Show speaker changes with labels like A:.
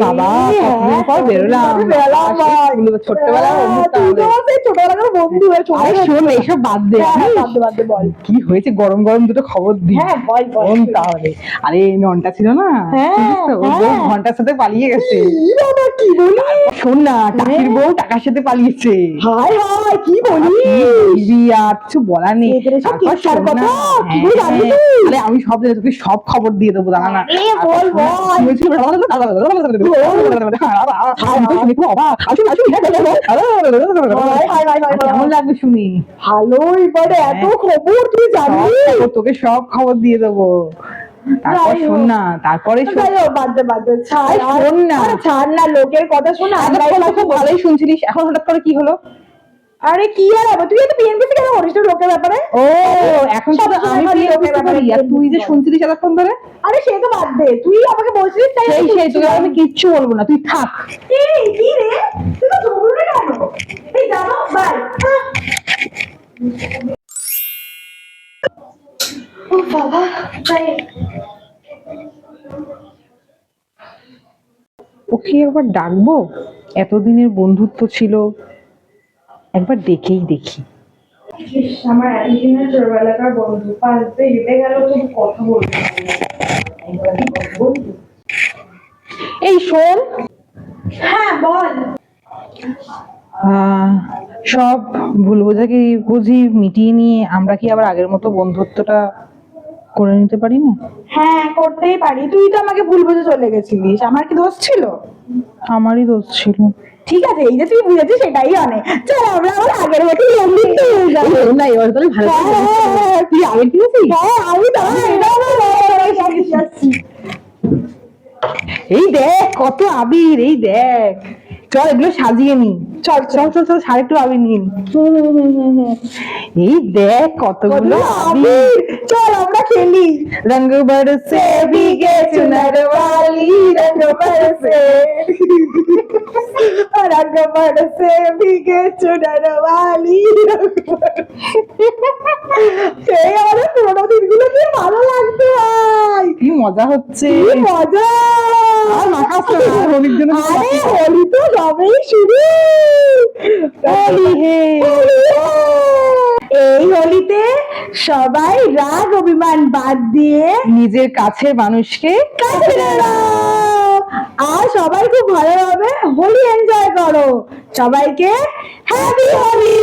A: বাবা কতদিন পর বেরোলাম, ছোট্টবেলার বন্ধু। শোন এইসব বাদ দে, বল কি হয়েছে। গরম গরম দুটো খবর দি। তাহলে আরে ননটা ছিল না, ঘন্টার সাথে পালিয়ে গেছে। শোন না, টাকির বউ টাকার সাথে পালিয়েছে। হায় হায় কি বলি, আর কিছু বলার নেই। আমি সব তোকে সব খবর দিয়ে দেবো, দাঁড়া না। কেমন লাগবে শুনি? ভালো, এবারে এত খবর তুই জানিস, তোকে সব খবর দিয়ে দেবো। তারপর শোন না, তারপরে শোন না, ছাড় না, লোকের কথা শোনা। ভালোই শুনছিলিস, এখন হঠাৎ করে কি হলো? আরে কি আর হবে, তুই তো বিএনপি থেকে কেন করিস লোকের ব্যাপারে? ও এখন শুধু আমি বিএনপি করি, আর তুই যে শুনছিলিস এতক্ষণ ধরে। আরে সে তো বাদ দে, তুই আমাকে বলছিস তাই সেই তোকে আমি কিচ্ছু বলবো না, তুই থাক। এই কি রে, তুই তো ঝগড়া কেন? এই জানো বাই। ও বাবা তাই ওকে একবার ডাকবো, এতদিনের বন্ধুত্ব ছিল, একবার ডেকেই দেখি। আমার এতদিনের ছোটবেলাকার বন্ধু পাল্টে হেঁটে গেল, তুমি কথা বলবে। এই শোন। হ্যাঁ বল। সব ভুল বোঝাকে বুঝি মিটিয়ে নিয়ে আমরা কি আবার আগের মতো বন্ধুত্বটা করে নিতে পারি না? হ্যাঁ করতেই পারি, তুই তো আমাকে ভুল বুঝে চলে গেছিলিস, আমার কি দোষ ছিল? আমারই দোষ ছিল। ঠিক আছে, এই যে তুই বুঝেছিস সেটাই অনেক। চল আমরা আবার আগের মতো বন্ধুত্ব হয়ে যাবো। না এবার তাহলে ভালো তুই আগে ঠিক আছে। আমি তো এই দেখ কত আবির, এই দেখ। চল এগুলো সাজিয়ে নি, চল চল চল চল, সাড়ে একটু আবির নিয়ে নি। এই দেখ কতগুলো আবির, চল আমরা খেলি। রঙ বরসে ভিগে চুনর वाली, রঙ বরসে রঙ বরসে ভিগে চুনর वाली। সেই আমাদের পুরোনো দিনগুলো কি ভালো লাগতো ভাই, কি মজা হচ্ছে, কি মজা। হোলির জন্য আরে হোলি তো সবেই শুরু, হোলি হে। এই হোলিতে সবাই রাগ অভিমান বাদ দিয়ে নিজের কাছের মানুষকে কাছে নাও, আর সবাই খুব ভালোভাবে হোলি এনজয় করো। সবাইকে হ্যাপি হোলি।